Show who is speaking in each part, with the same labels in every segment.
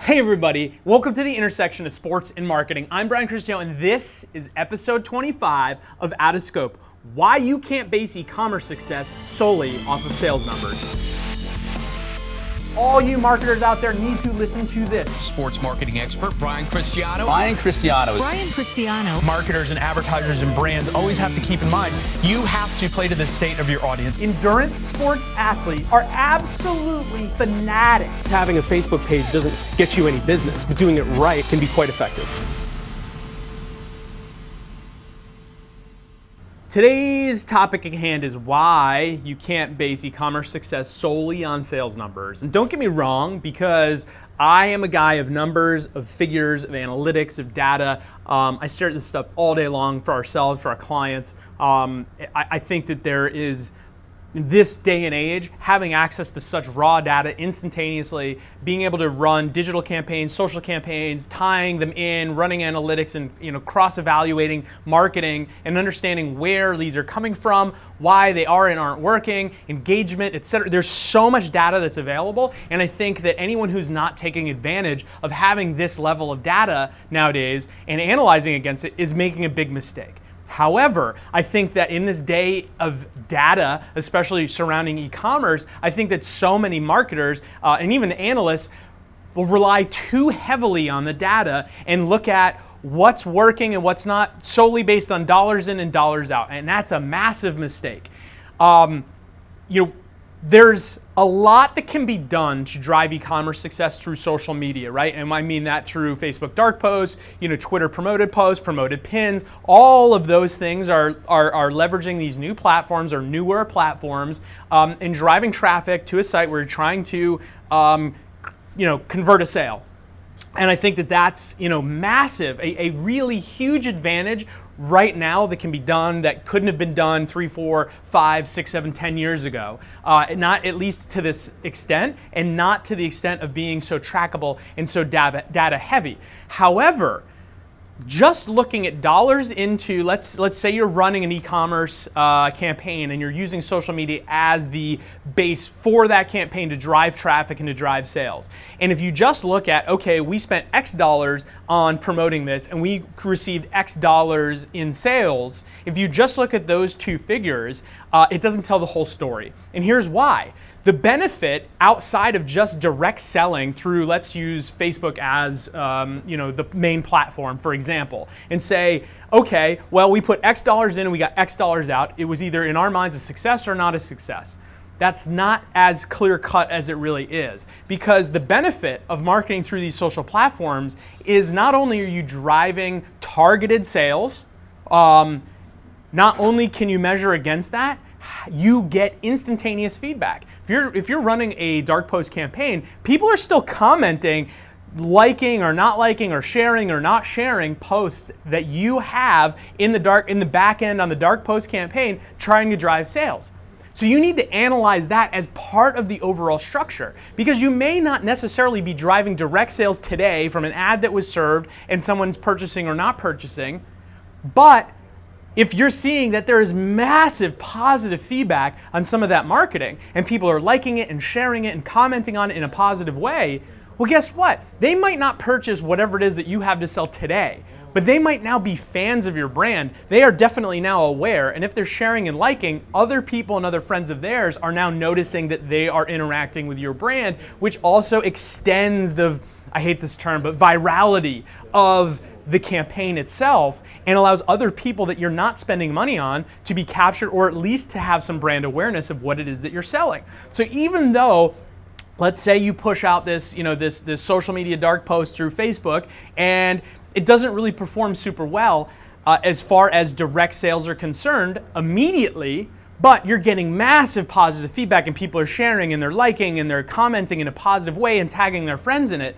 Speaker 1: Hey everybody, welcome to the intersection of sports and marketing. I'm Cristiano, and this is episode 25 of OUTOFSCOPE, why you can't base e-commerce success solely off of sales numbers. All you marketers out there need to listen to this.
Speaker 2: Sports marketing expert, Cristiano.
Speaker 3: Cristiano.
Speaker 1: Marketers and advertisers and brands always have to keep in mind, you have to play to the state of your audience. Endurance sports athletes are absolutely fanatics.
Speaker 4: Having a Facebook page doesn't get you any business, but doing it right can be quite effective.
Speaker 1: Today's topic at hand is why you can't base e-commerce success solely on sales numbers. And don't get me wrong, because I am a guy of numbers, of figures, of analytics, of data. I stare at this stuff all day long for ourselves, for our clients. I think that there is, in this day and age, having access to such raw data instantaneously, being able to run digital campaigns, social campaigns, tying them in, running analytics, and cross-evaluating marketing and understanding where leads are coming from, why they are and aren't working, engagement, etc. There's so much data that's available, and I think that anyone who's not taking advantage of having this level of data nowadays and analyzing against it is making a big mistake. However, I think that in this day of data, especially surrounding e-commerce, I think that so many marketers and even analysts will rely too heavily on the data and look at what's working and what's not solely based on dollars in and dollars out. And that's a massive mistake. There's a lot that can be done to drive e-commerce success through social media, right? And I mean that through Facebook dark posts, Twitter promoted posts, promoted pins. All of those things are leveraging these new platforms or newer platforms and driving traffic to a site where you're trying to, convert a sale. And I think that that's, massive, a really huge advantage right now that can be done that couldn't have been done 3, 4, 5, 6, 7, 10 years ago. Not at least to this extent, and not to the extent of being so trackable and so data heavy. However, just looking at dollars into, let's say you're running an e-commerce campaign and you're using social media as the base for that campaign to drive traffic and to drive sales. And if you just look at, okay, we spent X dollars on promoting this and we received X dollars in sales, if you just look at those two figures, it doesn't tell the whole story. And here's why. The benefit outside of just direct selling through, let's use Facebook as the main platform, for example, and say, okay, well, we put X dollars in and we got X dollars out. It was either in our minds a success or not a success. That's not as clear cut as it really is, because the benefit of marketing through these social platforms is not only are you driving targeted sales, not only can you measure against that, you get instantaneous feedback. If you're running a dark post campaign, people are still commenting, liking or not liking or sharing or not sharing posts that you have in the back end on the dark post campaign trying to drive sales. So you need to analyze that as part of the overall structure, because you may not necessarily be driving direct sales today from an ad that was served and someone's purchasing or not purchasing, but if you're seeing that there is massive positive feedback on some of that marketing and people are liking it and sharing it and commenting on it in a positive way, well, guess what? They might not purchase whatever it is that you have to sell today, but they might now be fans of your brand. They are definitely now aware, and if they're sharing and liking, other people and other friends of theirs are now noticing that they are interacting with your brand, which also extends the, I hate this term, but virality of the campaign itself, and allows other people that you're not spending money on to be captured, or at least to have some brand awareness of what it is that you're selling. So even though, let's say you push out this social media dark post through Facebook and it doesn't really perform super well as far as direct sales are concerned immediately, but you're getting massive positive feedback and people are sharing and they're liking and they're commenting in a positive way and tagging their friends in it,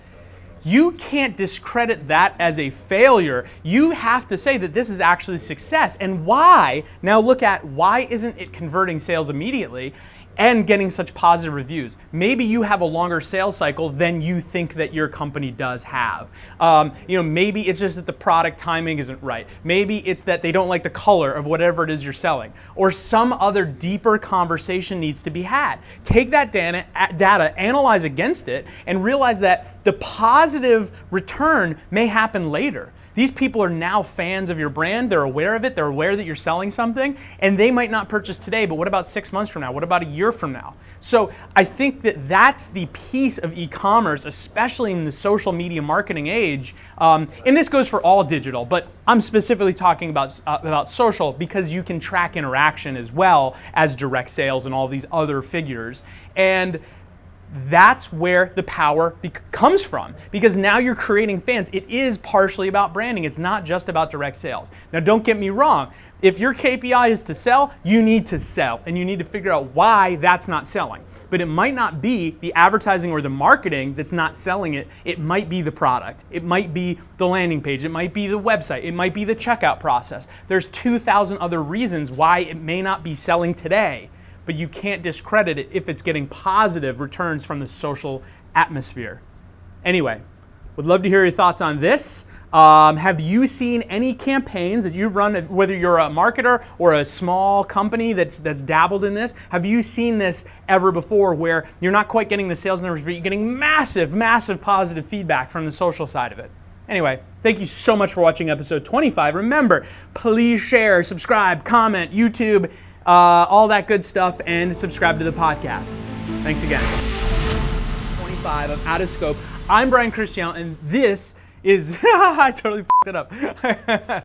Speaker 1: you can't discredit that as a failure. You have to say that this is actually success. And why, now look at why isn't it converting sales immediately, and getting such positive reviews. Maybe you have a longer sales cycle than you think that your company does have. Maybe it's just that the product timing isn't right. Maybe it's that they don't like the color of whatever it is you're selling, or some other deeper conversation needs to be had. Take that data, analyze against it, and realize that the positive return may happen later. These people are now fans of your brand. They're aware of it. They're aware that you're selling something, and they might not purchase today, but what about 6 months from now? What about a year from now? So I think that that's the piece of e-commerce, especially in the social media marketing age. And this goes for all digital, but I'm specifically talking about social because you can track interaction as well as direct sales and all these other figures. And that's where the power comes from, because now you're creating fans. It is partially about branding. It's not just about direct sales. Now, don't get me wrong. If your KPI is to sell, you need to sell, and you need to figure out why that's not selling. But it might not be the advertising or the marketing that's not selling it. It might be the product. It might be the landing page. It might be the website. It might be the checkout process. There's 2,000 other reasons why it may not be selling today. But you can't discredit it if it's getting positive returns from the social atmosphere. Anyway, would love to hear your thoughts on this. Have you seen any campaigns that you've run, whether you're a marketer or a small company that's dabbled in this? Have you seen this ever before where you're not quite getting the sales numbers, but you're getting massive, massive positive feedback from the social side of it? Anyway, thank you so much for watching episode 25. Remember, please share, subscribe, comment, YouTube, all that good stuff, and subscribe to the podcast. Thanks again. 25 of OUTOFSCOPE. I'm Brian Cristiano, and this is I totally f***ed it up.